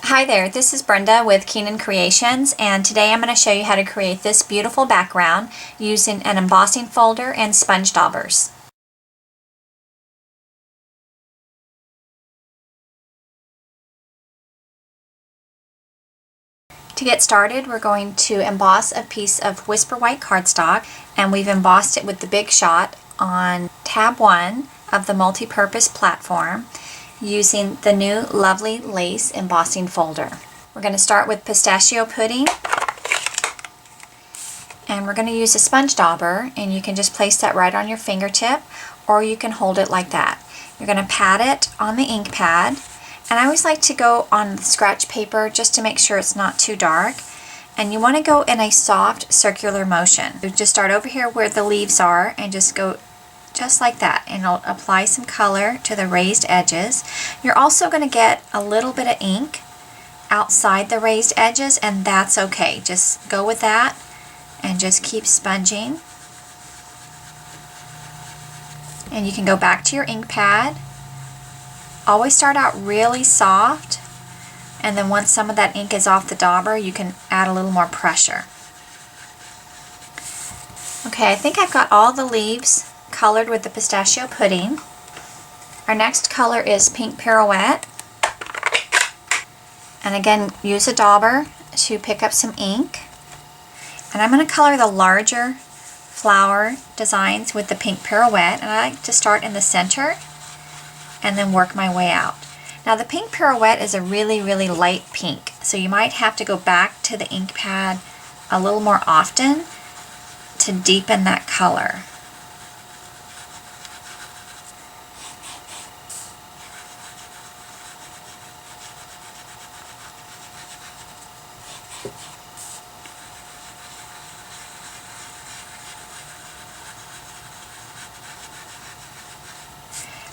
Hi there, this is Brenda with Keenan Kreations, and today I'm going to show you how to create this beautiful background using an embossing folder and sponge daubers. To get started, we're going to emboss a piece of Whisper White cardstock, and we've embossed it with the Big Shot on tab 1 of the multi-purpose platform using the new Lovely Lace embossing folder. We're going to start with pistachio pudding, and we're going to use a sponge dauber, and you can just place that right on your fingertip, or you can hold it like that. You're going to pat it on the ink pad, and I always like to go on the scratch paper just to make sure it's not too dark, and you want to go in a soft circular motion. So just start over here where the leaves are and just go just like that, and I'll apply some color to the raised edges. You're also going to get a little bit of ink outside the raised edges, and that's okay. Just go with that and just keep sponging. And you can go back to your ink pad. Always start out really soft, and then once some of that ink is off the dauber, you can add a little more pressure. Okay, I think I've got all the leaves colored with the pistachio pudding. Our next color is Pink Pirouette. And again, use a dauber to pick up some ink. And I'm going to color the larger flower designs with the Pink Pirouette. And I like to start in the center and then work my way out. Now the Pink Pirouette is a really, really light pink, so you might have to go back to the ink pad a little more often to deepen that color.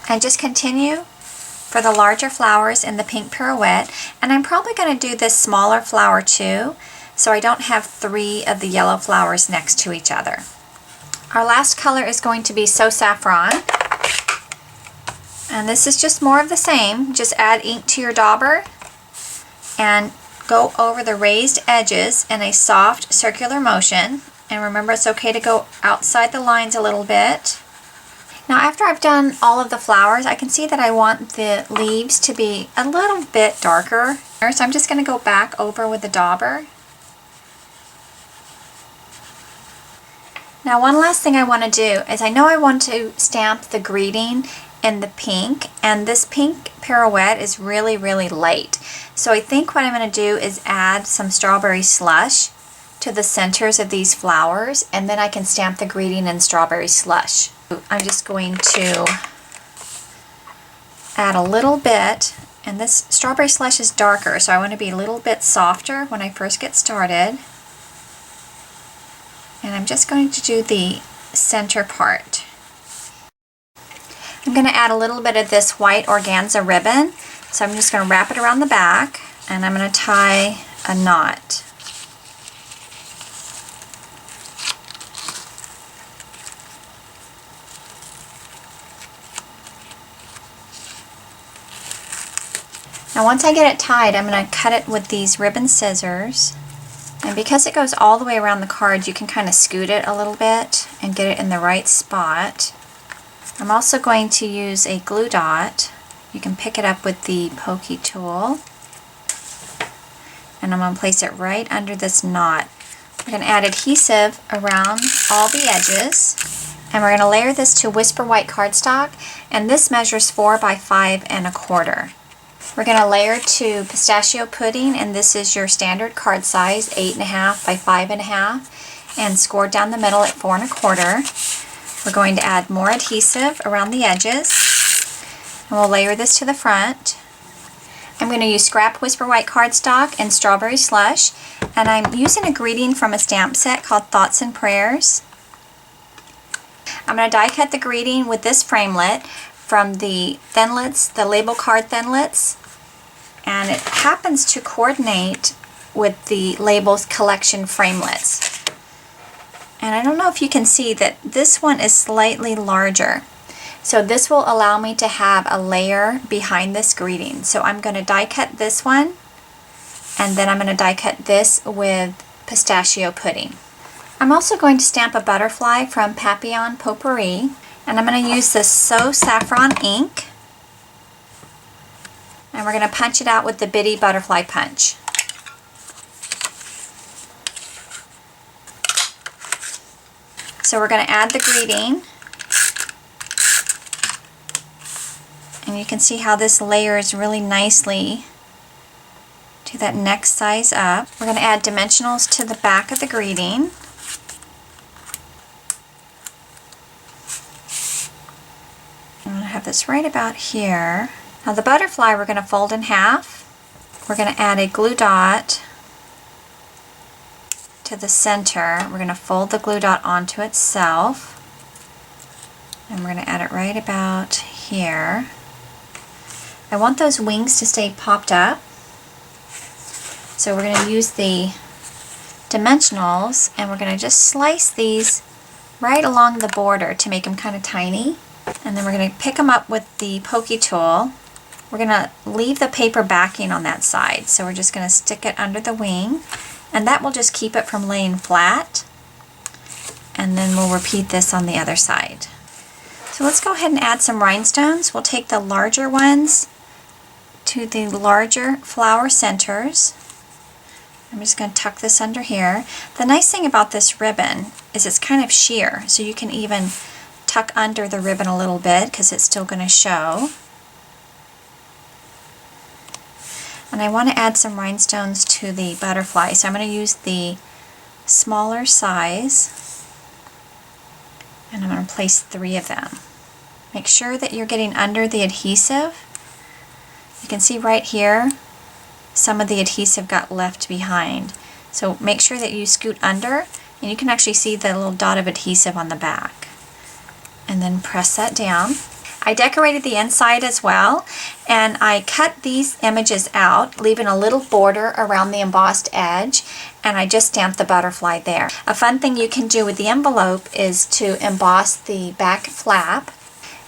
And just continue for the larger flowers in the Pink Pirouette, and I'm probably going to do this smaller flower too, so I don't have 3 of the yellow flowers next to each other. Our last color is going to be So Saffron, and this is just more of the same. Just add ink to your dauber and go over the raised edges in a soft circular motion, and remember it's okay to go outside the lines a little bit. Now after I've done all of the flowers, I can see that I want the leaves to be a little bit darker. So I'm just going to go back over with the dauber. Now one last thing I want to do is I know I want to stamp the greeting in the pink, and this Pink Pirouette is really, really light. So I think what I'm going to do is add some strawberry slush to the centers of these flowers, and then I can stamp the greeting in strawberry slush. I'm just going to add a little bit, and this strawberry slush is darker, so I want to be a little bit softer when I first get started. And I'm just going to do the center part. I'm going to add a little bit of this white organza ribbon, so I'm just going to wrap it around the back, and I'm going to tie a knot. Now once I get it tied, I'm going to cut it with these ribbon scissors. And because it goes all the way around the card, you can kind of scoot it a little bit and get it in the right spot. I'm also going to use a glue dot. You can pick it up with the pokey tool. And I'm going to place it right under this knot. We're going to add adhesive around all the edges. And we're going to layer this to Whisper White cardstock. And this measures 4 by 5 1/4. We're going to layer to pistachio pudding, and this is your standard card size, 8.5 by 5.5, and scored down the middle at 4 1/4. We're going to add more adhesive around the edges, and we'll layer this to the front. I'm going to use scrap Whisper White cardstock and strawberry slush, and I'm using a greeting from a stamp set called Thoughts and Prayers. I'm going to die cut the greeting with this framelit from the Thinlits, the label card Thinlits, and it happens to coordinate with the Labels Collection framelits. And I don't know if you can see that this one is slightly larger. So this will allow me to have a layer behind this greeting. So I'm going to die cut this one And then I'm going to die cut this with pistachio pudding. I'm also going to stamp a butterfly from Papillon Potpourri, and I'm going to use this So Saffron ink, and we're going to punch it out with the Bitty Butterfly Punch. So we're going to add the greeting, and you can see how this layers really nicely to that next size up. We're going to add dimensionals to the back of the greeting. I'm going to have this right about here. Now the butterfly we're going to fold in half. We're going to add a glue dot to the center. We're going to fold the glue dot onto itself. And we're going to add it right about here. I want those wings to stay popped up. So we're going to use the dimensionals, and we're going to just slice these right along the border to make them kind of tiny. And then we're going to pick them up with the pokey tool. We're going to leave the paper backing on that side. So we're just going to stick it under the wing, and that will just keep it from laying flat. And then we'll repeat this on the other side. So let's go ahead and add some rhinestones. We'll take the larger ones to the larger flower centers. I'm just going to tuck this under here. The nice thing about this ribbon is it's kind of sheer, so you can even tuck under the ribbon a little bit because it's still going to show. And I want to add some rhinestones to the butterfly, so I'm going to use the smaller size, and I'm going to place 3 of them. Make sure that you're getting under the adhesive. You can see right here some of the adhesive got left behind. So make sure that you scoot under, and you can actually see the little dot of adhesive on the back. And then press that down. I decorated the inside as well, and I cut these images out, leaving a little border around the embossed edge, and I just stamped the butterfly there. A fun thing you can do with the envelope is to emboss the back flap.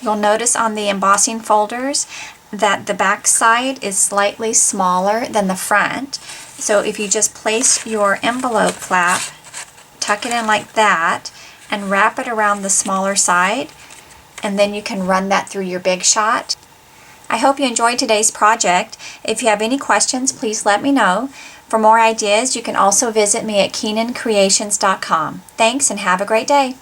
You'll notice on the embossing folders that the back side is slightly smaller than the front. So if you just place your envelope flap, tuck it in like that, and wrap it around the smaller side, and then you can run that through your big shot. I hope you enjoyed today's project. If you have any questions, please let me know. For more ideas, you can also visit me at KeenanCreations.com. Thanks, and have a great day.